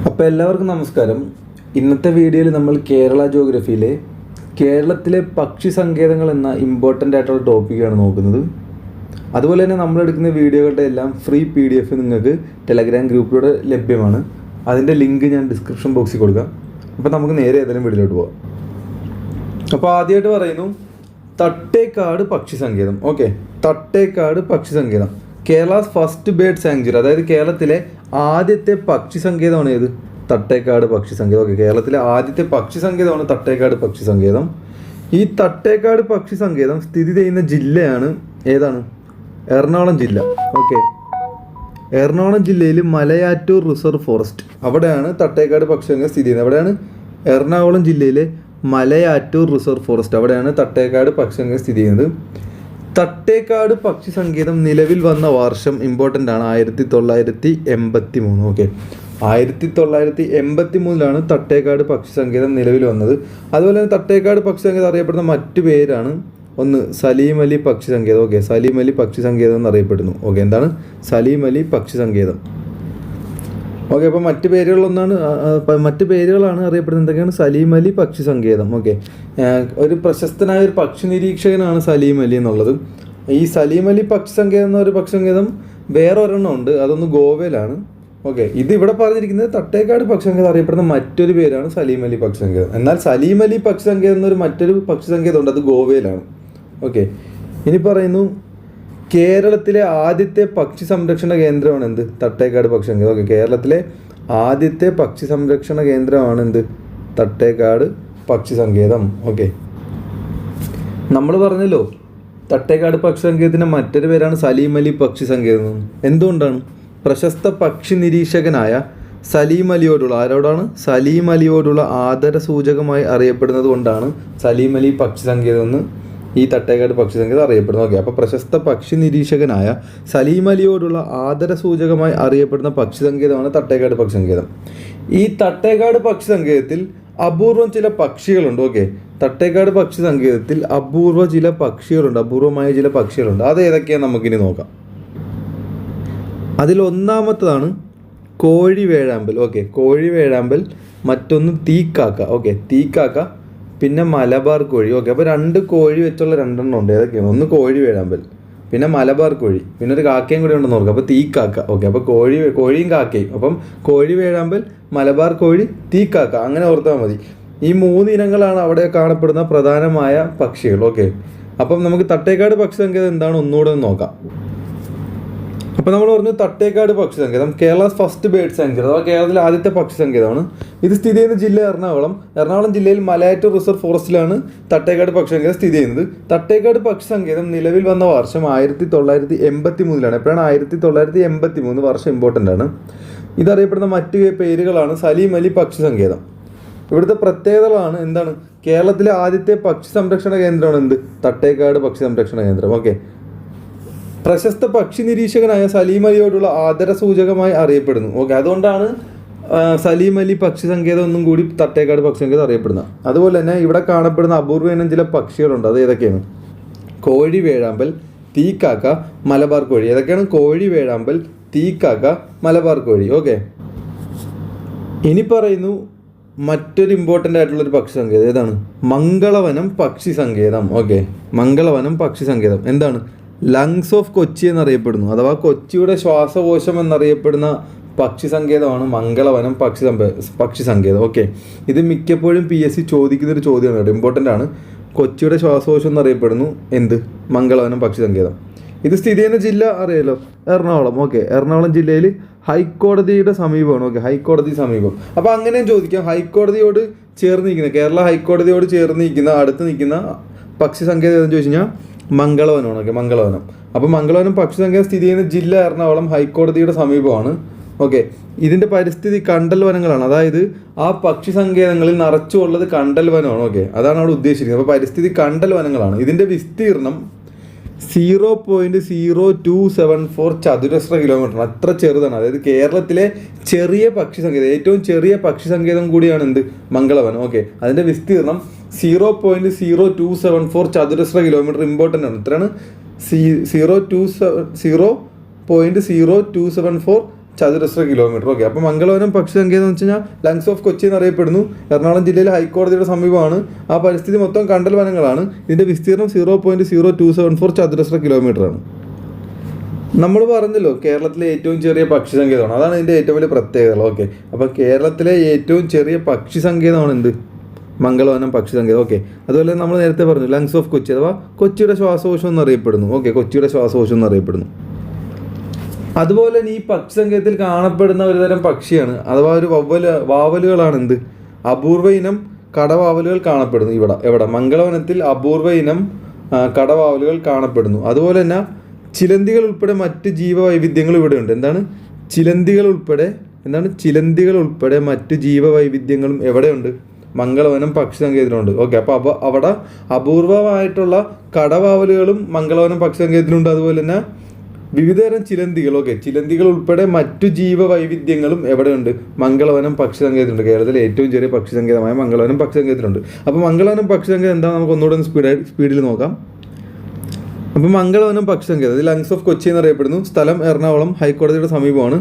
അപ്പോൾ എല്ലാവർക്കും നമസ്കാരം. ഇന്നത്തെ വീഡിയോയിൽ നമ്മൾ കേരള ജോഗ്രഫിയിലെ കേരളത്തിലെ പക്ഷി സങ്കേതങ്ങൾ എന്ന ഇമ്പോർട്ടൻ്റ് ആയിട്ടുള്ള ടോപ്പിക്കാണ് നോക്കുന്നത്. അതുപോലെ തന്നെ നമ്മളെടുക്കുന്ന വീഡിയോകളുടെ എല്ലാം ഫ്രീ PDF നിങ്ങൾക്ക് ടെലഗ്രാം ഗ്രൂപ്പിലൂടെ ലഭ്യമാണ്. അതിൻ്റെ ലിങ്ക് ഞാൻ ഡിസ്ക്രിപ്ഷൻ ബോക്സിൽ കൊടുക്കാം. അപ്പോൾ നമുക്ക് നേരെ ഏതെങ്കിലും വീഡിയോയിലോട്ട് പോകാം. അപ്പോൾ ആദ്യമായിട്ട് പറയുന്നു തട്ടേക്കാട് പക്ഷി സങ്കേതം. ഓക്കെ, തട്ടേക്കാട് പക്ഷി സങ്കേതം കേരളാസ് ഫസ്റ്റ് ബേർഡ് സാങ്ച്വറി, അതായത് കേരളത്തിലെ ആദ്യത്തെ പക്ഷി സങ്കേതമാണ് ഏത്? തട്ടേക്കാട് പക്ഷി സങ്കേതം. ഓക്കെ, കേരളത്തിലെ ആദ്യത്തെ പക്ഷി സങ്കേതമാണ് തട്ടേക്കാട് പക്ഷി സങ്കേതം. ഈ തട്ടേക്കാട് പക്ഷി സങ്കേതം സ്ഥിതി ചെയ്യുന്ന ജില്ലയാണ് ഏതാണ്? എറണാകുളം ജില്ല. ഓക്കെ, എറണാകുളം ജില്ലയിൽ മലയാറ്റൂർ റിസർവ് ഫോറസ്റ്റ്, അവിടെയാണ് തട്ടേക്കാട് പക്ഷി സങ്കേതം സ്ഥിതി ചെയ്യുന്നത്. എവിടെയാണ്? എറണാകുളം ജില്ലയിലെ മലയാറ്റൂർ റിസർവ് ഫോറസ്റ്റ്, അവിടെയാണ് തട്ടേക്കാട് പക്ഷി സങ്കേതം സ്ഥിതി ചെയ്യുന്നത്. തട്ടേക്കാട് പക്ഷി സങ്കേതം നിലവിൽ വന്ന വർഷം ഇമ്പോർട്ടൻ്റ് ആണ്, 1983. ഓക്കെ, 1983 തട്ടേക്കാട് പക്ഷി സങ്കേതം നിലവിൽ വന്നത്. അതുപോലെ തന്നെ തട്ടേക്കാട് പക്ഷി സങ്കേതം അറിയപ്പെടുന്ന മറ്റു പേരാണ് ഒന്ന് സലീം അലി പക്ഷി സങ്കേതം. ഓക്കെ, സലീം അലി പക്ഷി സങ്കേതം എന്നറിയപ്പെടുന്നു. ഓക്കെ, എന്താണ് സലീം അലി പക്ഷി സങ്കേതം? ഓക്കെ, അപ്പോൾ മറ്റ് പേരുകളാണ് അറിയപ്പെടുന്നത്. എന്തൊക്കെയാണ്? സലീം അലി പക്ഷി സങ്കേതം. ഓക്കെ, ഒരു പ്രശസ്തനായ ഒരു പക്ഷി നിരീക്ഷകനാണ് സലീം അലി എന്നുള്ളത്. ഈ സലീം അലി പക്ഷി സങ്കേതം എന്ന ഒരു പക്ഷി സങ്കേതം വേറെ ഒരെണ്ണം ഉണ്ട്, അതൊന്ന് ഗോവയിലാണ്. ഓക്കെ, ഇത് ഇവിടെ പറഞ്ഞിരിക്കുന്നത് തട്ടേക്കാട് പക്ഷി സങ്കേതം അറിയപ്പെടുന്ന മറ്റൊരു പേരാണ് സലീം അലി പക്ഷി സങ്കേതം. എന്നാൽ സലീം അലി പക്ഷി സങ്കേതം എന്നൊരു മറ്റൊരു പക്ഷി സങ്കേതം ഉണ്ട്, അത് ഗോവയിലാണ്. ഓക്കെ, ഇനി പറയുന്നു കേരളത്തിലെ ആദ്യത്തെ പക്ഷി സംരക്ഷണ കേന്ദ്രമാണ് എന്ത്? തട്ടേക്കാട് പക്ഷി സങ്കേതം. ഓക്കെ, കേരളത്തിലെ ആദ്യത്തെ പക്ഷി സംരക്ഷണ കേന്ദ്രമാണ് എന്ത്? തട്ടേക്കാട് പക്ഷി സങ്കേതം. ഓക്കെ, നമ്മൾ പറഞ്ഞല്ലോ തട്ടേക്കാട് പക്ഷി സങ്കേതത്തിൻ്റെ മറ്റൊരു പേരാണ് സലീം അലി പക്ഷി സങ്കേതം. എന്തുകൊണ്ടാണ്? പ്രശസ്ത പക്ഷി നിരീക്ഷകനായ സലീം അലിയോടുള്ള, ആരോടാണ്? സലീം അലിയോടുള്ള ആദര സൂചകമായി അറിയപ്പെടുന്നത് കൊണ്ടാണ് സലീം അലി പക്ഷി സങ്കേതം എന്ന് ഈ തട്ടേക്കാട് പക്ഷി സങ്കേതം അറിയപ്പെടുന്നു. ഓക്കെ, അപ്പോൾ പ്രശസ്ത പക്ഷി നിരീക്ഷകനായ സലീം അലിയോടുള്ള ആദര സൂചകമായി അറിയപ്പെടുന്ന പക്ഷി സങ്കേതമാണ് തട്ടേക്കാട് പക്ഷി സങ്കേതം. ഈ തട്ടേക്കാട് പക്ഷി സങ്കേതത്തിൽ അപൂർവം ചില പക്ഷികളുണ്ട്. ഓക്കെ, തട്ടേക്കാട് പക്ഷി സങ്കേതത്തിൽ അപൂർവമായ ചില പക്ഷികളുണ്ട്. അത് ഏതൊക്കെയാണ് നമുക്കിനി നോക്കാം. അതിലൊന്നാമത്തതാണ് കോഴി വേഴാമ്പൽ. ഓക്കെ, കോഴി വേഴാമ്പൽ, മറ്റൊന്ന് തീക്കാക്ക. ഓക്കെ, തീക്കാക്ക, പിന്നെ മലബാർ കോഴി. ഓക്കെ, അപ്പോൾ രണ്ട് കോഴി വെച്ചുള്ള രണ്ടെണ്ണം ഉണ്ട്. ഏതൊക്കെയാണ്? ഒന്ന് കോഴി വേഴാമ്പൽ, പിന്നെ മലബാർ കോഴി, പിന്നെ ഒരു കാക്കയും കൂടി ഉണ്ടെന്ന് നോക്കുക. അപ്പോൾ തീക്കാക്ക. ഓക്കെ, അപ്പോൾ കോഴിയും കാക്കയും. അപ്പം കോഴി വേഴാമ്പൽ, മലബാർ കോഴി, തീക്കാക്ക, അങ്ങനെ ഓർത്താൽ മതി. ഈ 3 ഇനങ്ങളാണ് അവിടെ കാണപ്പെടുന്ന പ്രധാനമായ പക്ഷികൾ. ഓക്കെ, അപ്പം നമുക്ക് തട്ടേക്കാട് പക്ഷി സങ്കേതം എന്താണ് ഒന്നുകൂടെ നോക്കാം. അപ്പോൾ നമ്മൾ പറഞ്ഞു തട്ടേക്കാട് പക്ഷി സങ്കേതം കേരളാസ് ഫസ്റ്റ് ബേർഡ് സാങ്ച്വറി, അഥവാ കേരളത്തിലെ ആദ്യത്തെ പക്ഷി സങ്കേതമാണ്. ഇത് സ്ഥിതി ചെയ്യുന്ന ജില്ല എറണാകുളം ജില്ലയിൽ മലയാറ്റൂർ റിസർവ് ഫോറസ്റ്റിലാണ് തട്ടേക്കാട് പക്ഷി സങ്കേതം സ്ഥിതി ചെയ്യുന്നത്. തട്ടേക്കാട് പക്ഷി സങ്കേതം നിലവിൽ വന്ന വർഷം 1983. എപ്പോഴാണ്? 1983 വർഷം ഇമ്പോർട്ടൻ്റ് ആണ്. ഇതറിയപ്പെടുന്ന മറ്റ് പേരുകളാണ് സലീം അലി പക്ഷി സങ്കേതം. ഇവിടുത്തെ പ്രത്യേകതകളാണ് എന്താണ്? കേരളത്തിലെ ആദ്യത്തെ പക്ഷി സംരക്ഷണ കേന്ദ്രമാണ് എന്ത്? തട്ടേക്കാട് പക്ഷി സംരക്ഷണ കേന്ദ്രം. ഓക്കെ, പ്രശസ്ത പക്ഷി നിരീക്ഷകനായ സലീം അലിയോടുള്ള ആദര സൂചകമായി അറിയപ്പെടുന്നു. ഓക്കെ, അതുകൊണ്ടാണ് സലീം അലി പക്ഷി സങ്കേതം ഒന്നും കൂടി തട്ടേക്കാട് പക്ഷി സങ്കേതം അറിയപ്പെടുന്നത്. അതുപോലെ തന്നെ ഇവിടെ കാണപ്പെടുന്ന അപൂർവ ഇനം ചില പക്ഷികളുണ്ട്. അത് ഏതൊക്കെയാണ്? കോഴി വേഴാമ്പൽ, തീക്കാക്ക, മലബാർ കോഴി. ഏതൊക്കെയാണ്? കോഴി വേഴാമ്പൽ, തീക്കാക്ക, മലബാർ കോഴി. ഓക്കെ, ഇനി പറയുന്നു മറ്റൊരു ഇമ്പോർട്ടൻ്റ് ആയിട്ടുള്ളൊരു പക്ഷി സങ്കേതം. ഏതാണ്? മംഗളവനം പക്ഷി സങ്കേതം. ഓക്കെ, മംഗളവനം പക്ഷി സങ്കേതം എന്താണ്? ലങ്സ് ഓഫ് കൊച്ചി എന്നറിയപ്പെടുന്നു, അഥവാ കൊച്ചിയുടെ ശ്വാസകോശം എന്നറിയപ്പെടുന്ന പക്ഷി സങ്കേതമാണ് മംഗളവനം പക്ഷി സങ്കേതം. ഓക്കെ, ഇത് മിക്കപ്പോഴും PSC ചോദിക്കുന്നൊരു ചോദ്യമാണ് കേട്ടോ, ഇമ്പോർട്ടൻ്റ് ആണ്. കൊച്ചിയുടെ ശ്വാസകോശം എന്നറിയപ്പെടുന്നു എന്ത്? മംഗളവനം പക്ഷി സങ്കേതം. ഇത് സ്ഥിതി ചെയ്യുന്ന ജില്ല അറിയാലോ, എറണാകുളം. ഓക്കെ, എറണാകുളം ജില്ലയിൽ ഹൈക്കോടതിയുടെ സമീപമാണ്. ഓക്കെ, ഹൈക്കോടതി സമീപം. അപ്പോൾ അങ്ങനെയും ചോദിക്കാം, ഹൈക്കോടതിയോട് ചേർന്ന് നിൽക്കുന്ന, കേരള ഹൈക്കോടതിയോട് ചേർന്ന് നിൽക്കുന്ന, അടുത്ത് നിൽക്കുന്ന പക്ഷി സങ്കേതം ഏതെന്ന് ചോദിച്ചു കഴിഞ്ഞാൽ മംഗളവനമാണ്. ഓക്കെ, മംഗളവനം. അപ്പോൾ മംഗളവനം പക്ഷി സങ്കേതം സ്ഥിതി ചെയ്യുന്ന ജില്ല എറണാകുളം, ഹൈക്കോടതിയുടെ സമീപമാണ്. ഓക്കെ, ഇതിൻ്റെ പരിസ്ഥിതി കണ്ടൽ വനങ്ങളാണ്, അതായത് ആ പക്ഷി സങ്കേതങ്ങളിൽ നിറച്ചുള്ളത് കണ്ടൽ വനമാണ്. ഓക്കെ, അതാണ് അവിടെ ഉദ്ദേശിക്കുന്നത്. അപ്പോൾ പരിസ്ഥിതി കണ്ടൽ വനങ്ങളാണ്. ഇതിൻ്റെ വിസ്തീർണം 0.0274 ചതുരശ്ര കിലോമീറ്റർ, അത്ര ചെറുതാണ്. അതായത് കേരളത്തിലെ ചെറിയ പക്ഷി സങ്കേതം, ഏറ്റവും ചെറിയ പക്ഷി സങ്കേതം കൂടിയാണ് എന്ത്? മംഗളവനം. ഓക്കെ, അതിൻ്റെ വിസ്തീർണം 0.0274 ചതുരശ്ര കിലോമീറ്റർ. ഇമ്പോർട്ടൻ്റ് ആണ്. ഇത്രയാണ് 0.0274 ചതുരശ്ര കിലോമീറ്റർ. ഓക്കെ, അപ്പോൾ മംഗളവനം പക്ഷി സങ്കേതം എന്ന് വെച്ച് കഴിഞ്ഞാൽ ലങ്സ് ഓഫ് കൊച്ചി എന്നറിയപ്പെടുന്നു. എറണാകുളം ജില്ലയിലെ ഹൈക്കോടതിയുടെ സമീപമാണ്. ആ പരിസ്ഥിതി മൊത്തം കണ്ടൽ വനങ്ങളാണ്. ഇതിൻ്റെ വിസ്തീർണം 0.0274 ചതുരശ്ര കിലോമീറ്റർ ആണ്. നമ്മൾ പറഞ്ഞല്ലോ കേരളത്തിലെ ഏറ്റവും ചെറിയ പക്ഷി സങ്കേതമാണ്. അതാണ് ഇതിൻ്റെ ഏറ്റവും വലിയ പ്രത്യേകത. ഓക്കെ, അപ്പോൾ കേരളത്തിലെ ഏറ്റവും ചെറിയ പക്ഷി സങ്കേതമാണ് എന്ത്? മംഗളവനം പക്ഷി സങ്കേതം. ഓക്കെ, അതുപോലെ നമ്മൾ നേരത്തെ പറഞ്ഞു ലങ്സ് ഓഫ് കൊച്ചി അഥവാ കൊച്ചിയുടെ ശ്വാസകോശം എന്നറിയപ്പെടുന്നു. ഓക്കെ, കൊച്ചിയുടെ ശ്വാസകോശം എന്നറിയപ്പെടുന്നു. അതുപോലെ തന്നെ ഈ പക്ഷി സങ്കേതത്തിൽ കാണപ്പെടുന്ന ഒരു തരം പക്ഷിയാണ് അഥവാ ഒരു വാവലുകളാണ് എന്ത്? അപൂർവ ഇനം കടവാവലുകൾ കാണപ്പെടുന്നു. എവിടെ മംഗളവനത്തിൽ അപൂർവ ഇനം കടവാവലുകൾ കാണപ്പെടുന്നു. അതുപോലെ തന്നെ ചിലന്തികൾ ഉൾപ്പെടെ മറ്റ് ജീവവൈവിധ്യങ്ങൾ ഇവിടെയുണ്ട്. ചിലന്തികൾ ഉൾപ്പെടെ മറ്റ് ജീവവൈവിധ്യങ്ങളും എവിടെയുണ്ട്? മംഗളവനം പക്ഷി സങ്കേതത്തിലുണ്ട്. ഓക്കെ, അപ്പോൾ അവിടെ അപൂർവമായിട്ടുള്ള കടവാവലുകളും മംഗളവനം പക്ഷി സങ്കേതത്തിലുണ്ട്. അതുപോലെ തന്നെ വിവിധതരം ചിലന്തികൾ. ഓക്കെ, ചിലന്തികൾ ഉൾപ്പെടെ മറ്റു ജീവവൈവിധ്യങ്ങളും എവിടെയുണ്ട്? മംഗളവനം പക്ഷി സങ്കേതത്തിലുണ്ട്. കേരളത്തിലെ ഏറ്റവും ചെറിയ പക്ഷി സങ്കേതമായ മംഗളവനം പക്ഷി സങ്കേതത്തിലുണ്ട്. അപ്പോൾ മംഗളവനം പക്ഷി സങ്കേതം എന്താ? നമുക്ക് ഒന്നുകൂടെ സ്പീഡിൽ നോക്കാം. അപ്പോൾ മംഗളവനം പക്ഷി സങ്കേതം ഇത് ലങ്സ് ഓഫ് കൊച്ചി എന്നറിയപ്പെടുന്നു. സ്ഥലം എറണാകുളം, ഹൈക്കോടതിയുടെ സമീപമാണ്.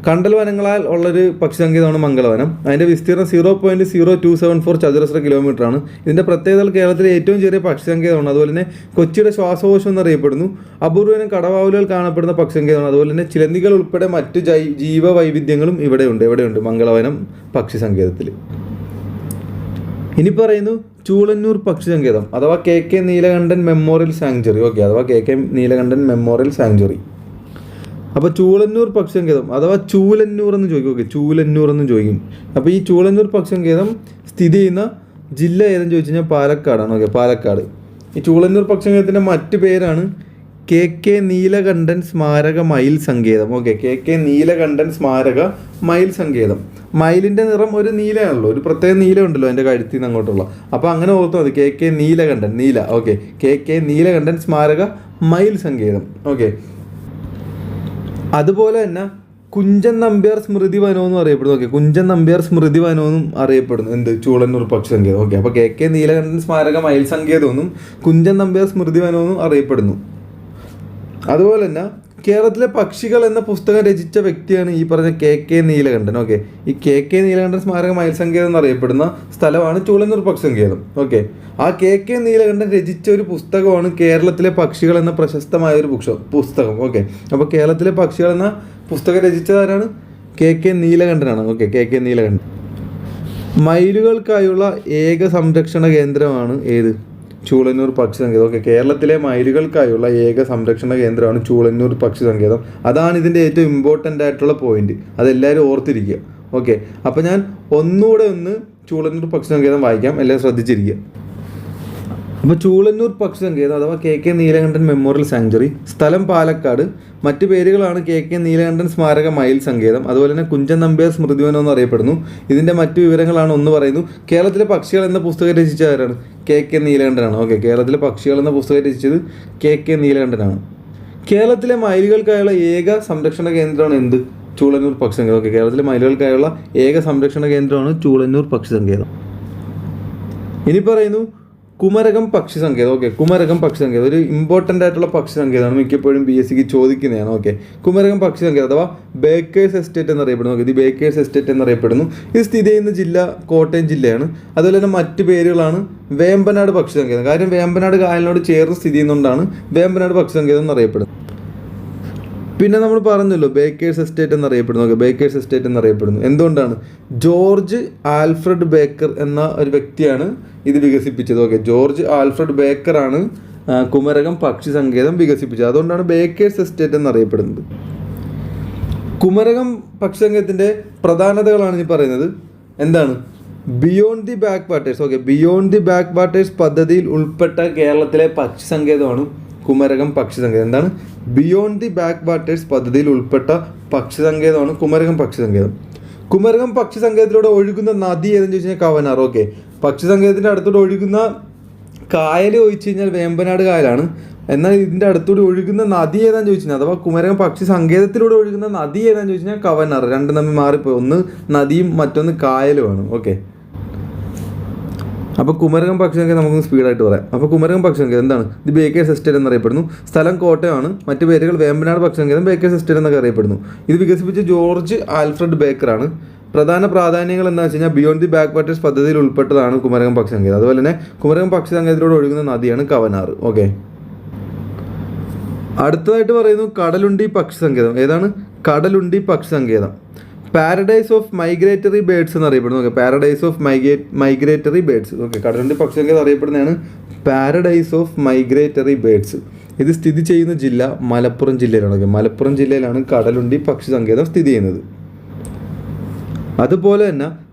കണ്ടൽ വനങ്ങളാൽ ഉള്ളൊരു പക്ഷി സങ്കേതമാണ് മംഗളവനം. അതിൻ്റെ വിസ്തീർണം 0.0274 ചതുരശ്ര കിലോമീറ്റർ ആണ്. ഇതിൻ്റെ പ്രത്യേകതകൾ കേരളത്തിലെ ഏറ്റവും ചെറിയ പക്ഷി സങ്കേതമാണ്. അതുപോലെ തന്നെ കൊച്ചിയുടെ ശ്വാസകോശം എന്നറിയപ്പെടുന്നു. അപൂർവനം കടവാവലുകൾ കാണപ്പെടുന്ന പക്ഷി സങ്കേതമാണ്. അതുപോലെ തന്നെ ചിലന്തികൾ ഉൾപ്പെടെ മറ്റു ജീവവൈവിധ്യങ്ങളും എവിടെയുണ്ട് മംഗളവനം പക്ഷി സങ്കേതത്തിൽ. ഇനി പറയുന്നു ചൂളന്നൂർ പക്ഷി സങ്കേതം അഥവാ KK Neelakantan memorial sanctuary. Okay, അഥവാ KK നീലകണ്ഠൻ മെമ്മോറിയൽ സാങ്ച്വറി. അപ്പോൾ ചൂളന്നൂർ പക്ഷി സങ്കേതം അഥവാ ചൂലന്നൂർ എന്ന് ചോദിക്കും. ഓക്കെ, ചൂലന്നൂർ എന്ന് ചോദിക്കും. അപ്പോൾ ഈ ചൂളന്നൂർ പക്ഷി സങ്കേതം സ്ഥിതി ചെയ്യുന്ന ജില്ല ഏതെന്ന് ചോദിച്ചു കഴിഞ്ഞാൽ പാലക്കാടാണ്. ഓക്കെ, പാലക്കാട്. ഈ ചൂളന്നൂർ പക്ഷി സങ്കേതത്തിൻ്റെ മറ്റ് പേരാണ് KK നീലകണ്ഠൻ സ്മാരക മയിൽ സങ്കേതം. ഓക്കെ, KK നീലകണ്ഠൻ സ്മാരക മയിൽ സങ്കേതം. മയിലിൻ്റെ നിറം ഒരു നീലയാണല്ലോ, ഒരു പ്രത്യേക നീല ഉണ്ടല്ലോ അതിൻ്റെ കഴുത്തിൽ നിന്ന് അങ്ങോട്ടുള്ള. അപ്പോൾ അങ്ങനെ ഓർത്താൽ മതി, KK നീലകണ്ഠൻ നീല. ഓക്കെ, KK നീലകണ്ഠൻ സ്മാരക മയിൽ സങ്കേതം. ഓക്കെ, അതുപോലെ തന്നെ കുഞ്ചൻ നമ്പ്യാർ സ്മൃതി വനം എന്നും അറിയപ്പെടുന്നു. ഓക്കെ, കുഞ്ചൻ നമ്പ്യാർ സ്മൃതി വനം എന്നും അറിയപ്പെടുന്നു എന്ത്? ചൂളന്നൂർ പക്ഷി സങ്കേതം. ഓക്കെ, അപ്പോൾ KK നീലകണ്ഠൻ സ്മാരക മയിൽ സങ്കേതമെന്നും കുഞ്ചൻ നമ്പ്യാർ സ്മൃതി വനമെന്നും അറിയപ്പെടുന്നു. അതുപോലെ തന്നെ കേരളത്തിലെ പക്ഷികൾ എന്ന പുസ്തകം രചിച്ച വ്യക്തിയാണ് ഈ പറഞ്ഞ KK നീലകണ്ഠൻ. ഓക്കെ, ഈ KK നീലകണ്ഠൻ സ്മാരക മയിൽ സങ്കേതം എന്നറിയപ്പെടുന്ന സ്ഥലമാണ് ചൂളന്നൂർ പക്ഷി സങ്കേതം. ഓക്കെ, ആ KK നീലകണ്ഠൻ രചിച്ച ഒരു പുസ്തകമാണ് കേരളത്തിലെ പക്ഷികൾ എന്ന പ്രശസ്തമായ ഒരു പുസ്തകം. ഓക്കെ, അപ്പോൾ കേരളത്തിലെ പക്ഷികൾ എന്ന പുസ്തകം രചിച്ചതാരാണ്? KK നീലകണ്ഠനാണ്. Okay, KK Neelakantan. മയിലുകൾക്കായുള്ള ഏക സംരക്ഷണ കേന്ദ്രമാണ് ഏത്? ചൂളന്നൂർ പക്ഷി സങ്കേതം. ഓക്കെ, കേരളത്തിലെ മയിലുകൾക്കായുള്ള ഏക സംരക്ഷണ കേന്ദ്രമാണ് ചൂളന്നൂർ പക്ഷി സങ്കേതം. അതാണ് ഇതിൻ്റെ ഏറ്റവും ഇമ്പോർട്ടൻ്റ് ആയിട്ടുള്ള പോയിന്റ്. അതെല്ലാവരും ഓർത്തിരിക്കുക. ഓക്കെ, അപ്പോൾ ഞാൻ ഒന്നുകൂടെ ചൂളന്നൂർ പക്ഷി സങ്കേതം വായിക്കാം, എല്ലാവരും ശ്രദ്ധിച്ചിരിക്കുക. അപ്പോൾ ചൂളന്നൂർ പക്ഷി സങ്കേതം അഥവാ KK നീലകണ്ഠൻ മെമ്മോറിയൽ സാങ്ച്വറി. സ്ഥലം പാലക്കാട്. മറ്റു പേരുകളാണ് KK നീലകണ്ഠൻ സ്മാരക മയിൽ സങ്കേതം. അതുപോലെ തന്നെ കുഞ്ചൻ നമ്പ്യാർ സ്മൃതിവനം എന്നറിയപ്പെടുന്നു. ഇതിൻ്റെ മറ്റു വിവരങ്ങളാണ് ഒന്ന് പറയുന്നു. കേരളത്തിലെ പക്ഷികൾ എന്ന പുസ്തകം രചിച്ചവരാണ്? KK നീലകണ്ഠനാണ്. ഓക്കെ, കേരളത്തിലെ പക്ഷികൾ എന്ന പുസ്തകം രചിച്ചത് KK നീലകണ്ഠനാണ്. കേരളത്തിലെ മയിലുകൾക്കായുള്ള ഏക സംരക്ഷണ കേന്ദ്രമാണ് എന്ത്? ചൂളന്നൂർ പക്ഷി സങ്കേതം. ഓക്കെ, കേരളത്തിലെ മയിലുകൾക്കായുള്ള ഏക സംരക്ഷണ കേന്ദ്രമാണ് ചൂളന്നൂർ പക്ഷി സങ്കേതം. ഇനി പറയുന്നു കുമരകം പക്ഷി സങ്കേതം. ഓക്കെ, കുമരകം പക്ഷി സങ്കേതം ഒരു ഇമ്പോർട്ടൻ്റ് ആയിട്ടുള്ള പക്ഷി സങ്കേതമാണ്. മിക്കപ്പോഴും PSCക്ക് ചോദിക്കുന്നതാണ്. ഓക്കെ, കുമരകം പക്ഷി സങ്കേതം അഥവാ ബേക്കേഴ്സ് എസ്റ്റേറ്റ് എന്നറിയപ്പെടുന്നു. ഓക്കെ, ഇത് ബേക്കേഴ്സ് എസ്റ്റേറ്റ് എന്നറിയപ്പെടുന്നു. ഇത് സ്ഥിതി ചെയ്യുന്ന ജില്ല കോട്ടയം ജില്ലയാണ്. അതുപോലെ തന്നെ മറ്റു പേരുകളാണ് വേമ്പനാട് പക്ഷി സങ്കേതം. കാര്യം വേമ്പനാട് കായലിനോട് ചേർന്ന് സ്ഥിതി ചെയ്യുന്നതുകൊണ്ടാണ് വേമ്പനാട് പക്ഷി സങ്കേതം എന്നറിയപ്പെടുന്നത്. പിന്നെ നമ്മൾ പറഞ്ഞല്ലോ ബേക്കേഴ്സ് എസ്റ്റേറ്റ് എന്നറിയപ്പെടുന്നു. ഓക്കെ, ബേക്കേഴ്സ് എസ്റ്റേറ്റ് എന്നറിയപ്പെടുന്നു. എന്തുകൊണ്ടാണ്? ജോർജ് ആൽഫ്രഡ് ബേക്കർ എന്ന ഒരു വ്യക്തിയാണ് ഇത് വികസിപ്പിച്ചത്. ഓക്കെ, ജോർജ് ആൽഫ്രഡ് ബേക്കറാണ് കുമരകം പക്ഷി സങ്കേതം വികസിപ്പിച്ചത്. അതുകൊണ്ടാണ് ബേക്കേഴ്സ് എസ്റ്റേറ്റ് എന്നറിയപ്പെടുന്നത്. കുമരകം പക്ഷി സങ്കേതത്തിൻ്റെ പ്രധാനതകളാണ് ഇനി പറയുന്നത്. എന്താണ്? Beyond the back waters. Okay, beyond the back waters പദ്ധതിയിൽ ഉൾപ്പെട്ട കേരളത്തിലെ പക്ഷി സങ്കേതമാണ് കുമരകം പക്ഷി സങ്കേതം. എന്താണ്? ബിയോണ്ട് ദി ബാക്ക് വാട്ടേഴ്സ് പദ്ധതിയിൽ ഉൾപ്പെട്ട പക്ഷി സങ്കേതമാണ് കുമരകം പക്ഷി സങ്കേതം. കുമരകം പക്ഷി സങ്കേതത്തിലൂടെ ഒഴുകുന്ന നദി ഏതെന്ന് ചോദിച്ചു കഴിഞ്ഞാൽ കവനാർ. ഓക്കെ, പക്ഷി സങ്കേതത്തിൻ്റെ അടുത്തൂടെ ഒഴുകുന്ന കായൽ ചോദിച്ചു കഴിഞ്ഞാൽ വേമ്പനാട് കായലാണ്. എന്നാൽ ഇതിൻ്റെ അടുത്തൂടെ ഒഴുകുന്ന നദി ഏതാന്ന് ചോദിച്ചു കഴിഞ്ഞാൽ അഥവാ കുമരകം പക്ഷി സങ്കേതത്തിലൂടെ ഒഴുകുന്ന നദി ഏതാന്ന് ചോദിച്ചു കഴിഞ്ഞാൽ കവനാർ. രണ്ടും തമ്മിൽ മാറിപ്പോയി. ഒന്ന് നദിയും മറ്റൊന്ന് കായലുമാണ്. ഓക്കെ, അപ്പോൾ കുമരകം പക്ഷി സങ്കേതം നമുക്ക് സ്പീഡായിട്ട് പറയാം. അപ്പോൾ കുമരകം പക്ഷി സങ്കേതം എന്താണ്? ഇത് ബേക്കേഴ്സ് എസ്റ്റേറ്റ് എന്നറിയപ്പെടുന്നു. സ്ഥലം കോട്ടയമാണ്. മറ്റു പേരുകൾ വേമ്പനാട് പക്ഷി സങ്കേതം, ബേക്കേഴ്സ് എസ്റ്റേറ്റ് എന്നൊക്കെ അറിയപ്പെടുന്നു. ഇത് വികസിപ്പിച്ച ജോർജ് ആൽഫ്രഡ് ബേക്കറാണ്. പ്രധാന പ്രാധാന്യങ്ങൾ എന്താ വെച്ച് കഴിഞ്ഞാൽ ബിയോണ്ട് ദി ബാക്ക് വാട്ടേഴ്സ് പദ്ധതിയിൽ ഉൾപ്പെട്ടതാണ് കുമരകം പക്ഷി സങ്കേതം. അതുപോലെ തന്നെ കുമരകം പക്ഷി സങ്കേതത്തിലൂടെ ഒഴുകുന്ന നദിയാണ് കവനാറ്. ഓക്കെ, അടുത്തതായിട്ട് പറയുന്നു കടലുണ്ടി പക്ഷി സങ്കേതം. ഏതാണ്? കടലുണ്ടി പക്ഷി സങ്കേതം. പാരഡൈസ് ഓഫ് മൈഗ്രേറ്ററി ബേഡ്സ് എന്നറിയപ്പെടുന്നു. Okay, paradise of migratory birds. Okay, Kadalundi പക്ഷി സങ്കേതം അറിയപ്പെടുന്നതാണ് പാരഡൈസ് ഓഫ് മൈഗ്രേറ്ററി ബേഡ്സ്. ഇത് സ്ഥിതി ചെയ്യുന്ന ജില്ല മലപ്പുറം ജില്ലയിലാണ്. ഓക്കെ, മലപ്പുറം ജില്ലയിലാണ് കടലുണ്ടി പക്ഷി സങ്കേതം സ്ഥിതി ചെയ്യുന്നത്. അതുപോലെ തന്നെ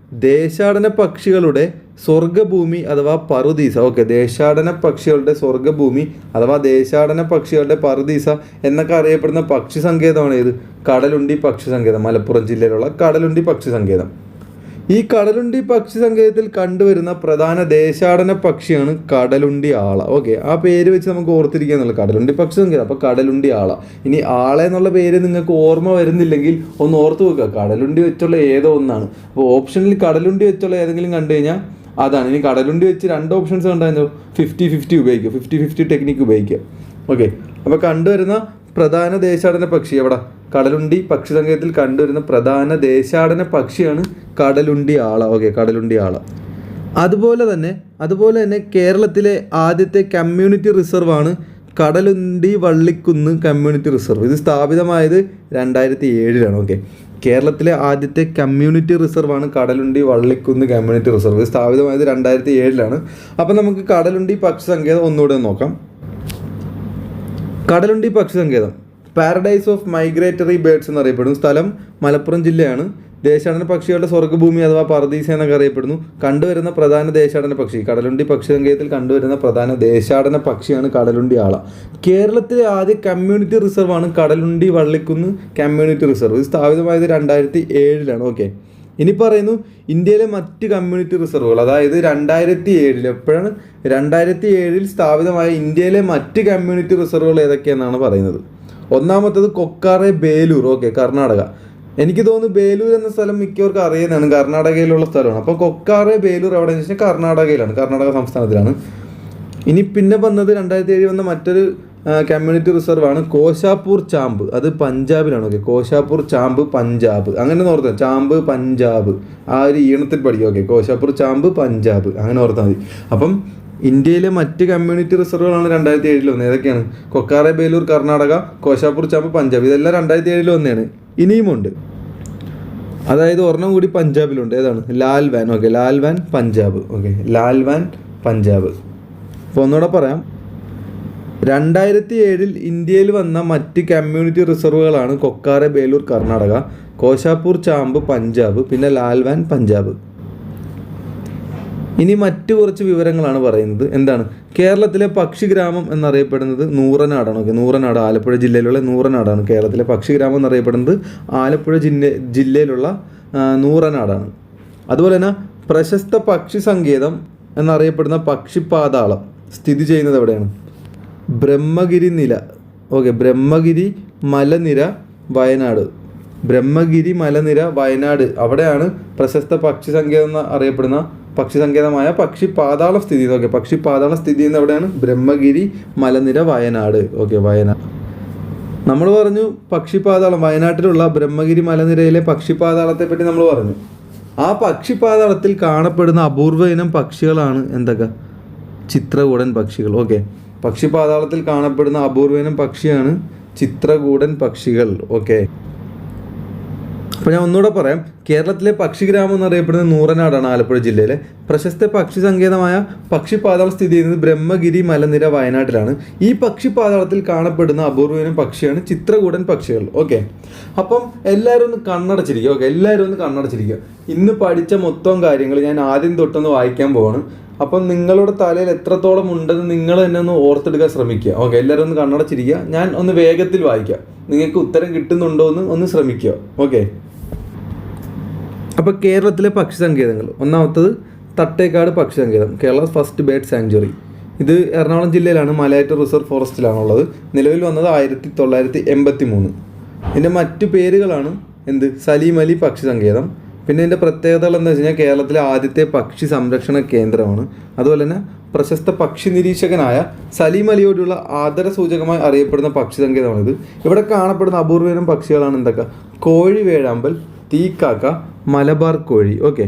ദേശാടന പക്ഷികളുടെ സ്വർഗഭൂമി അഥവാ പറുദീസ. ഓക്കെ, ദേശാടന പക്ഷികളുടെ സ്വർഗഭൂമി അഥവാ ദേശാടന പക്ഷികളുടെ പറുദീസ എന്നൊക്കെ അറിയപ്പെടുന്ന പക്ഷി സങ്കേതമാണ് ഇത് കടലുണ്ടി പക്ഷി സങ്കേതം. മലപ്പുറം ജില്ലയിലുള്ള കടലുണ്ടി പക്ഷി സങ്കേതം. ഈ കടലുണ്ടി പക്ഷി സങ്കേതത്തിൽ കണ്ടുവരുന്ന പ്രധാന ദേശാടന പക്ഷിയാണ് കടലുണ്ടി ആള. ഓക്കെ, ആ പേര് വെച്ച് നമുക്ക് ഓർത്തിരിക്കാന്നുള്ളത് കടലുണ്ടി പക്ഷി സങ്കേതം. അപ്പോൾ കടലുണ്ടി ആള. ഇനി ആള എന്നുള്ള പേര് നിങ്ങൾക്ക് ഓർമ്മ വരുന്നില്ലെങ്കിൽ ഒന്ന് ഓർത്ത് വെക്കുക, കടലുണ്ടി വെച്ചുള്ള ഏതോ ഒന്നാണ്. അപ്പോൾ ഓപ്ഷനിൽ കടലുണ്ടി വെച്ചുള്ള ഏതെങ്കിലും കണ്ടു കഴിഞ്ഞാൽ അതാണ്. ഇനി കടലുണ്ടി വെച്ച് 2 ഓപ്ഷൻസ് കണ്ടാൽ 50-50 ഉപയോഗിക്കുക, 50-50 ടെക്നിക്ക് ഉപയോഗിക്കുക. ഓക്കെ, അപ്പോൾ കണ്ടുവരുന്ന പ്രധാന ദേശാടന പക്ഷി എവിടെ? കടലുണ്ടി പക്ഷി സങ്കേതത്തിൽ കണ്ടുവരുന്ന പ്രധാന ദേശാടന പക്ഷിയാണ് കടലുണ്ടി ആള. ഓക്കെ, കടലുണ്ടി ആള. അതുപോലെ തന്നെ കേരളത്തിലെ ആദ്യത്തെ കമ്മ്യൂണിറ്റി റിസർവാണ് കടലുണ്ടി വള്ളിക്കുന്ന് കമ്മ്യൂണിറ്റി റിസർവ്. ഇത് സ്ഥാപിതമായത് 2007 ഓക്കെ, കേരളത്തിലെ ആദ്യത്തെ കമ്മ്യൂണിറ്റി റിസർവാണ് കടലുണ്ടി വള്ളിക്കുന്ന് കമ്മ്യൂണിറ്റി റിസർവ്. ഇത് സ്ഥാപിതമായത് 2007 അപ്പം നമുക്ക് കടലുണ്ടി പക്ഷി സങ്കേതം ഒന്നുകൂടെ നോക്കാം. കടലുണ്ടി പക്ഷി സങ്കേതം പാരഡൈസ് ഓഫ് മൈഗ്രേറ്ററി ബേഡ്സ് എന്നറിയപ്പെടുന്നു. സ്ഥലം മലപ്പുറം ജില്ലയാണ്. ദേശാടന പക്ഷികളുടെ സ്വർഗ്ഗഭൂമി അഥവാ പറുദീസ എന്നൊക്കെ അറിയപ്പെടുന്നു. കണ്ടുവരുന്ന പ്രധാന ദേശാടന പക്ഷി കടലുണ്ടി പക്ഷി സങ്കേതത്തിൽ കണ്ടുവരുന്ന പ്രധാന ദേശാടന പക്ഷിയാണ് കടലുണ്ടി ആള. കേരളത്തിലെ ആദ്യ കമ്മ്യൂണിറ്റി റിസർവാണ് കടലുണ്ടി വള്ളിക്കുന്ന് കമ്മ്യൂണിറ്റി റിസർവ്. ഇത് സ്ഥാപിതമായത് 2007 ഓക്കെ, ഇനി പറയുന്നു ഇന്ത്യയിലെ മറ്റ് കമ്മ്യൂണിറ്റി റിസർവുകൾ. അതായത് 2007 എപ്പോഴാണ്? 2007 സ്ഥാപിതമായ ഇന്ത്യയിലെ മറ്റ് കമ്മ്യൂണിറ്റി റിസർവുകൾ ഏതൊക്കെയെന്നാണ് പറയുന്നത്. ഒന്നാമത്തത് കൊക്കാറെ ബേലൂർ. ഓക്കെ, കർണാടക. എനിക്ക് തോന്നുന്നു ബേലൂർ എന്ന സ്ഥലം മിക്കവർക്കും അറിയുന്നതാണ്, കർണാടകയിലുള്ള സ്ഥലമാണ്. അപ്പോൾ കൊക്കാറെ ബേലൂർ എവിടെയെന്ന് വെച്ചാൽ കർണാടകയിലാണ്, കർണാടക സംസ്ഥാനത്തിലാണ്. ഇനി പിന്നെ വന്നത് 2007 വന്ന മറ്റൊരു കമ്മ്യൂണിറ്റി റിസർവാണ് കോശാപൂർ ചാമ്പ്. അത് പഞ്ചാബിലാണ്. ഓക്കെ, കോശാപൂർ ചാമ്പ് പഞ്ചാബ്, അങ്ങനെ ഓർത്താൽ ചാമ്പ് പഞ്ചാബ് ആ ഒരു ഈണത്തിൽ പഠിക്കും. ഓക്കെ, കോശാപൂർ ചാമ്പ് പഞ്ചാബ് അങ്ങനെ ഓർത്താൽ മതി. അപ്പം ഇന്ത്യയിലെ മറ്റ് കമ്മ്യൂണിറ്റി റിസർവുകളാണ് 2007 വന്നത്. ഏതൊക്കെയാണ്? കൊക്കാറെ ബേലൂർ കർണാടക, കോശാപൂർ ചാമ്പ് പഞ്ചാബ്. ഇതെല്ലാം 2007 വന്നതാണ്. ഇനിയുമുണ്ട്, അതായത് ഒരെണ്ണം കൂടി പഞ്ചാബിലുണ്ട്. ഏതാണ്? ലാൽവാൻ. ഓക്കെ, ലാൽവാൻ പഞ്ചാബ്. ഓക്കെ, ലാൽവാൻ പഞ്ചാബ്. അപ്പോൾ ഒന്നുകൂടെ പറയാം, 2007 ഇന്ത്യയിൽ വന്ന മറ്റ് കമ്മ്യൂണിറ്റി റിസർവുകളാണ് കൊക്കാറെ ബേലൂർ കർണാടക, കോശാപൂർ ചാമ്പ് പഞ്ചാബ്, പിന്നെ ലാൽവാൻ പഞ്ചാബ്. ഇനി മറ്റു കുറച്ച് വിവരങ്ങളാണ് പറയുന്നത്. എന്താണ്? കേരളത്തിലെ പക്ഷിഗ്രാമം എന്നറിയപ്പെടുന്നത് നൂറനാടാണ്. ഓക്കെ, നൂറനാട് ആലപ്പുഴ ജില്ലയിലുള്ള നൂറനാടാണ് കേരളത്തിലെ പക്ഷിഗ്രാമം എന്നറിയപ്പെടുന്നത്. ആലപ്പുഴ ജില്ലയിലുള്ള നൂറനാടാണ്. അതുപോലെ തന്നെ പ്രശസ്ത പക്ഷി സങ്കേതം എന്നറിയപ്പെടുന്ന പക്ഷിപ്പാതാളം സ്ഥിതി ചെയ്യുന്നത് എവിടെയാണ്? ബ്രഹ്മഗിരി നില. ഓക്കെ, ബ്രഹ്മഗിരി മലനിര വയനാട്. ബ്രഹ്മഗിരി മലനിര വയനാട്, അവിടെയാണ് പ്രശസ്ത പക്ഷി സങ്കേതം എന്ന് അറിയപ്പെടുന്ന പക്ഷി സങ്കേതമായ പക്ഷിപ്പാതാളം സ്ഥിതി ചെയ്യുന്നത്. ഓക്കെ, പക്ഷിപ്പാതാളം സ്ഥിതി ചെയ്യുന്നത് എവിടെയാണ്? ബ്രഹ്മഗിരി മലനിര വയനാട്. ഓക്കെ, വയനാട്. നമ്മൾ പറഞ്ഞു പക്ഷിപ്പാതാളം, വയനാട്ടിലുള്ള ബ്രഹ്മഗിരി മലനിരയിലെ പക്ഷിപ്പാതാളത്തെ പറ്റി നമ്മൾ പറഞ്ഞു. ആ പക്ഷിപ്പാതാളത്തിൽ കാണപ്പെടുന്ന അപൂർവ ഇനം പക്ഷികളാണ് എന്തൊക്കെ? ചിത്രകൂടൻ പക്ഷികൾ. ഓക്കെ, പക്ഷിപാതാളത്തിൽ കാണപ്പെടുന്ന അപൂർവയിനം പക്ഷിയാണ് ചിത്രകൂടൻ പക്ഷികൾ. ഓക്കെ, അപ്പോൾ ഞാൻ ഒന്നുകൂടെ പറയാം. കേരളത്തിലെ പക്ഷിഗ്രാമം എന്നറിയപ്പെടുന്നത് നൂറനാടാണ് ആലപ്പുഴ ജില്ലയിലെ. പ്രശസ്ത പക്ഷി സങ്കേതമായ പക്ഷിപാതാളം സ്ഥിതി ചെയ്യുന്നത് ബ്രഹ്മഗിരി മലനിര വയനാട്ടിലാണ്. ഈ പക്ഷിപാതാളത്തിൽ കാണപ്പെടുന്ന അപൂർവയിനം പക്ഷിയാണ് ചിത്രകൂടൻ പക്ഷികൾ. ഓക്കെ, അപ്പം എല്ലാവരും ഒന്ന് കണ്ണടച്ചിരിക്കുക. ഓക്കെ, എല്ലാവരും ഒന്ന് കണ്ണടച്ചിരിക്കുക. ഇന്ന് പഠിച്ച മൊത്തം കാര്യങ്ങൾ ഞാൻ ആദ്യം തൊട്ടൊന്ന് വായിക്കാൻ പോവാണ്. അപ്പം നിങ്ങളുടെ തലയിൽ എത്രത്തോളം ഉണ്ടെന്ന് നിങ്ങൾ തന്നെ ഒന്ന് ഓർത്തെടുക്കാൻ ശ്രമിക്കുക. ഓക്കെ, എല്ലാവരും ഒന്ന് കണ്ണടച്ചിരിക്കുക. ഞാൻ ഒന്ന് വേഗത്തിൽ വായിക്കാം, നിങ്ങൾക്ക് ഉത്തരം കിട്ടുന്നുണ്ടോ എന്ന് ഒന്ന് ശ്രമിക്കുക. ഓക്കെ, അപ്പോൾ കേരളത്തിലെ പക്ഷി സങ്കേതങ്ങൾ. ഒന്നാമത്തത് തട്ടേക്കാട് പക്ഷി സങ്കേതം, കേരള ഫസ്റ്റ് ബേർഡ് സാങ്ച്വറി. ഇത് എറണാകുളം ജില്ലയിലാണ്, മലയാറ്റൂർ റിസർവ് ഫോറസ്റ്റിലാണുള്ളത്. നിലവിൽ വന്നത് 1983. ഇതിൻ്റെ മറ്റു പേരുകളാണ് എന്ത്? സലീം അലി പക്ഷി സങ്കേതം, പിന്നെ ഇതിൻ്റെ പ്രത്യേകതകൾ എന്താ വെച്ച് കഴിഞ്ഞാൽ കേരളത്തിലെ ആദ്യത്തെ പക്ഷി സംരക്ഷണ കേന്ദ്രമാണ്. അതുപോലെ തന്നെ പ്രശസ്ത പക്ഷി നിരീക്ഷകനായ സലീം അലിയോടുള്ള ആദര സൂചകമായി അറിയപ്പെടുന്ന പക്ഷി സങ്കേതമാണിത്. ഇവിടെ കാണപ്പെടുന്ന അപൂർവയിനം പക്ഷികളാണ് എന്തൊക്കെ? കോഴി വേഴാമ്പൽ, തീക്കാക്ക, മലബാർ കോഴി. ഓക്കെ,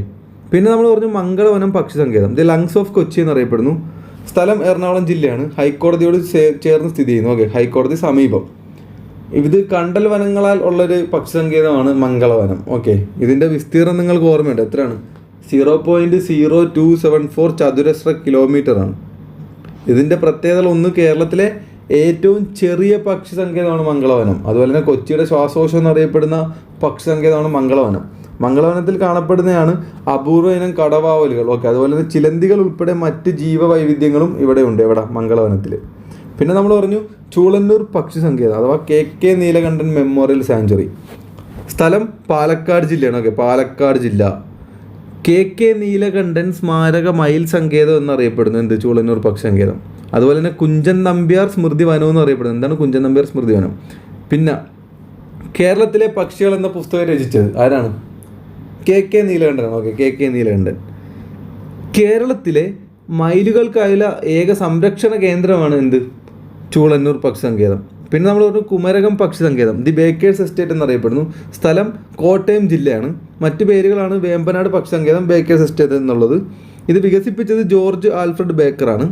പിന്നെ നമ്മൾ പറഞ്ഞു മംഗളവനം പക്ഷി സങ്കേതം, ദി ലങ്സ് ഓഫ് കൊച്ചി എന്നറിയപ്പെടുന്നു. സ്ഥലം എറണാകുളം ജില്ലയാണ്. ഹൈക്കോടതിയോട് ചേർന്ന് സ്ഥിതി ചെയ്യുന്നു. ഓക്കെ, ഹൈക്കോടതി സമീപം. ഇത് കണ്ടൽ വനങ്ങളാൽ ഉള്ളൊരു പക്ഷി സങ്കേതമാണ് മംഗളവനം. ഓക്കെ, ഇതിൻ്റെ വിസ്തീർണം നിങ്ങൾക്ക് ഓർമ്മയുണ്ട്, എത്രയാണ്? 0.0274 ചതുരശ്ര കിലോമീറ്റർ ആണ്. ഇതിൻ്റെ പ്രത്യേകത ഒന്ന്, കേരളത്തിലെ ഏറ്റവും ചെറിയ പക്ഷി സങ്കേതമാണ് മംഗളവനം. അതുപോലെ തന്നെ കൊച്ചിയുടെ ശ്വാസകോശം എന്നറിയപ്പെടുന്ന പക്ഷി സങ്കേതമാണ് മംഗളവനം. മംഗളവനത്തിൽ കാണപ്പെടുന്നതാണ് അപൂർവ ഇനം കടവാവലുകൾ. ഓക്കെ, അതുപോലെ തന്നെ ചിലന്തികൾ ഉൾപ്പെടെ മറ്റ് ജീവവൈവിധ്യങ്ങളും ഇവിടെ ഉണ്ട്. എവിടെ? മംഗളവനത്തിൽ. പിന്നെ നമ്മൾ പറഞ്ഞു ചൂളന്നൂർ പക്ഷി സങ്കേതം അഥവാ KK നീലകണ്ഠൻ മെമ്മോറിയൽ സാങ്ച്വറി. സ്ഥലം പാലക്കാട് ജില്ലയാണ്. ഓക്കെ, പാലക്കാട് ജില്ല. KK നീലകണ്ഠൻ സ്മാരക മയിൽ സങ്കേതം എന്നറിയപ്പെടുന്നു എന്ത്? ചൂളന്നൂർ പക്ഷി സങ്കേതം. അതുപോലെ തന്നെ കുഞ്ചൻ നമ്പ്യാർ സ്മൃതി വനം എന്നറിയപ്പെടുന്നത്. എന്താണ് കുഞ്ചൻ നമ്പ്യാർ സ്മൃതി വനം? പിന്നെ കേരളത്തിലെ പക്ഷികൾ എന്ന പുസ്തകം രചിച്ചത് ആരാണ്? KK നീലകണ്ഠനാണ്. Okay, KK Neelakantan. കേരളത്തിലെ മയിലുകൾക്കായുള്ള ഏക സംരക്ഷണ കേന്ദ്രമാണ് എന്ത്? ചൂളന്നൂർ പക്ഷി സങ്കേതം. പിന്നെ നമ്മൾ പറഞ്ഞു കുമരകം പക്ഷി സങ്കേതം, ദി ബേക്കേഴ്സ് എസ്റ്റേറ്റ് എന്നറിയപ്പെടുന്നു. സ്ഥലം കോട്ടയം ജില്ലയാണ്. മറ്റു പേരുകളാണ് വേമ്പനാട് പക്ഷി സങ്കേതം, ബേക്കേഴ്സ് എസ്റ്റേറ്റ് എന്നുള്ളത്. ഇത് വികസിപ്പിച്ചത് ജോർജ് ആൽഫ്രഡ് ബേക്കറാണ്.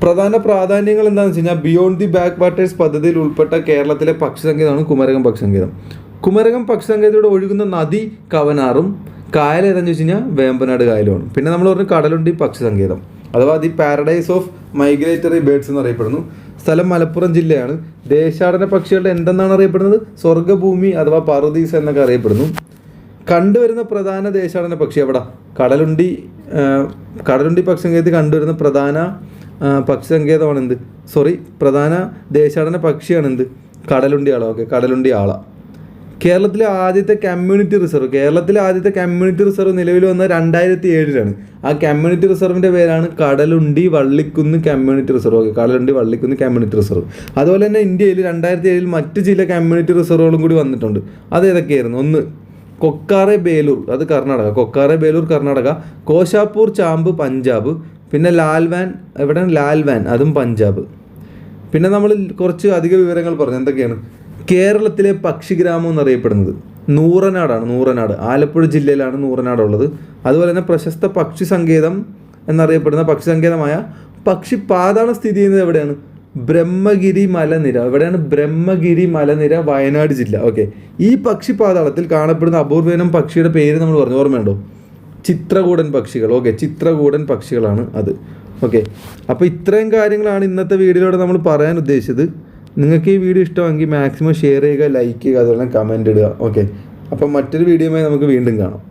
പ്രധാന പ്രാധാന്യങ്ങൾ എന്താണെന്ന് വെച്ച് കഴിഞ്ഞാൽ ബിയോണ്ട് ദി ബാക്ക് വാട്ടേഴ്സ് പദ്ധതിയിൽ ഉൾപ്പെട്ട കേരളത്തിലെ പക്ഷി സങ്കേതമാണ് കുമരകം പക്ഷി സങ്കേതം. കുമരകം പക്ഷി സങ്കേതത്തിലൂടെ ഒഴുകുന്ന നദി കവനാറും കായൽ ഏതാണെന്ന് വെച്ച് കഴിഞ്ഞാൽ വേമ്പനാട് കായലുമാണ്. പിന്നെ നമ്മൾ പറഞ്ഞു കടലുണ്ടി പക്ഷി സങ്കേതം അഥവാ the paradise of migratory birds എന്നറിയപ്പെടുന്നു. സ്ഥലം മലപ്പുറം ജില്ലയാണ്. ദേശാടന പക്ഷികളുടെ എന്തെന്നാണ് അറിയപ്പെടുന്നത്? സ്വർഗ്ഗഭൂമി അഥവാ പറുദീസ എന്നൊക്കെ അറിയപ്പെടുന്നു. കണ്ടുവരുന്ന പ്രധാന ദേശാടന പക്ഷി എവിടെ? കടലുണ്ടി പക്ഷി സങ്കേതത്തിൽ കണ്ടുവരുന്ന പ്രധാന പക്ഷി സങ്കേതമാണ് എന്ത്? പ്രധാന ദേശാടന പക്ഷിയാണ് എന്ത്? കടലുണ്ടി ആള. ഓക്കെ, കടലുണ്ടി ആള. കേരളത്തിലെ ആദ്യത്തെ കമ്മ്യൂണിറ്റി റിസർവ് നിലവിൽ വന്ന 2007 ആ കമ്മ്യൂണിറ്റി റിസർവിൻ്റെ പേരാണ് Kadalundi Vallikkunnu community reserve. Okay, Kadalundi Vallikkunnu community reserve. അതുപോലെ തന്നെ ഇന്ത്യയിൽ 2007 മറ്റ് ചില കമ്മ്യൂണിറ്റി റിസർവുകളും കൂടി വന്നിട്ടുണ്ട്. അത് ഏതൊക്കെയായിരുന്നു? ഒന്ന് കൊക്കാറെ ബേലൂർ, അത് കർണാടക. കൊക്കാറെ ബേലൂർ കർണാടക. കോശാപ്പൂർ ചാമ്പ് പഞ്ചാബ്. പിന്നെ ലാൽവാൻ അതും പഞ്ചാബ്. പിന്നെ നമ്മൾ കുറച്ച് അധിക വിവരങ്ങൾ പറഞ്ഞു. എന്തൊക്കെയാണ്? കേരളത്തിലെ പക്ഷിഗ്രാമം എന്നറിയപ്പെടുന്നത് നൂറനാട്. ആലപ്പുഴ ജില്ലയിലാണ് നൂറനാട് ഉള്ളത്. അതുപോലെ തന്നെ പ്രശസ്ത പക്ഷി സങ്കേതം എന്നറിയപ്പെടുന്ന പക്ഷി സങ്കേതമായ പക്ഷിപ്പാതാണ് സ്ഥിതി ചെയ്യുന്നത് എവിടെയാണ്? ബ്രഹ്മഗിരി മലനിര. എവിടെയാണ്? ബ്രഹ്മഗിരി മലനിര, വയനാട് ജില്ല. ഓക്കെ, ഈ പക്ഷിപ്പാതാളത്തിൽ കാണപ്പെടുന്ന അപൂർവയിനം പക്ഷിയുടെ പേര് നമ്മൾ പറഞ്ഞു, ഓർമ്മയുണ്ടോ? ചിത്രകൂടൻ പക്ഷികൾ. ഓക്കെ, ചിത്രകൂടൻ പക്ഷികളാണ് അത്. ഓക്കെ, അപ്പോൾ ഇത്രയും കാര്യങ്ങളാണ് ഇന്നത്തെ വീഡിയോയിലൂടെ നമ്മൾ പറയാൻ ഉദ്ദേശിച്ചത്. നിങ്ങൾക്ക് ഈ വീഡിയോ ഇഷ്ടമെങ്കിൽ മാക്സിമം ഷെയർ ചെയ്യുക, ലൈക്ക് ചെയ്യുക, അതുപോലെ കമൻറ്റ് ഇടുക. ഓക്കെ, അപ്പം മറ്റൊരു വീഡിയോയുമായി നമുക്ക് വീണ്ടും കാണാം.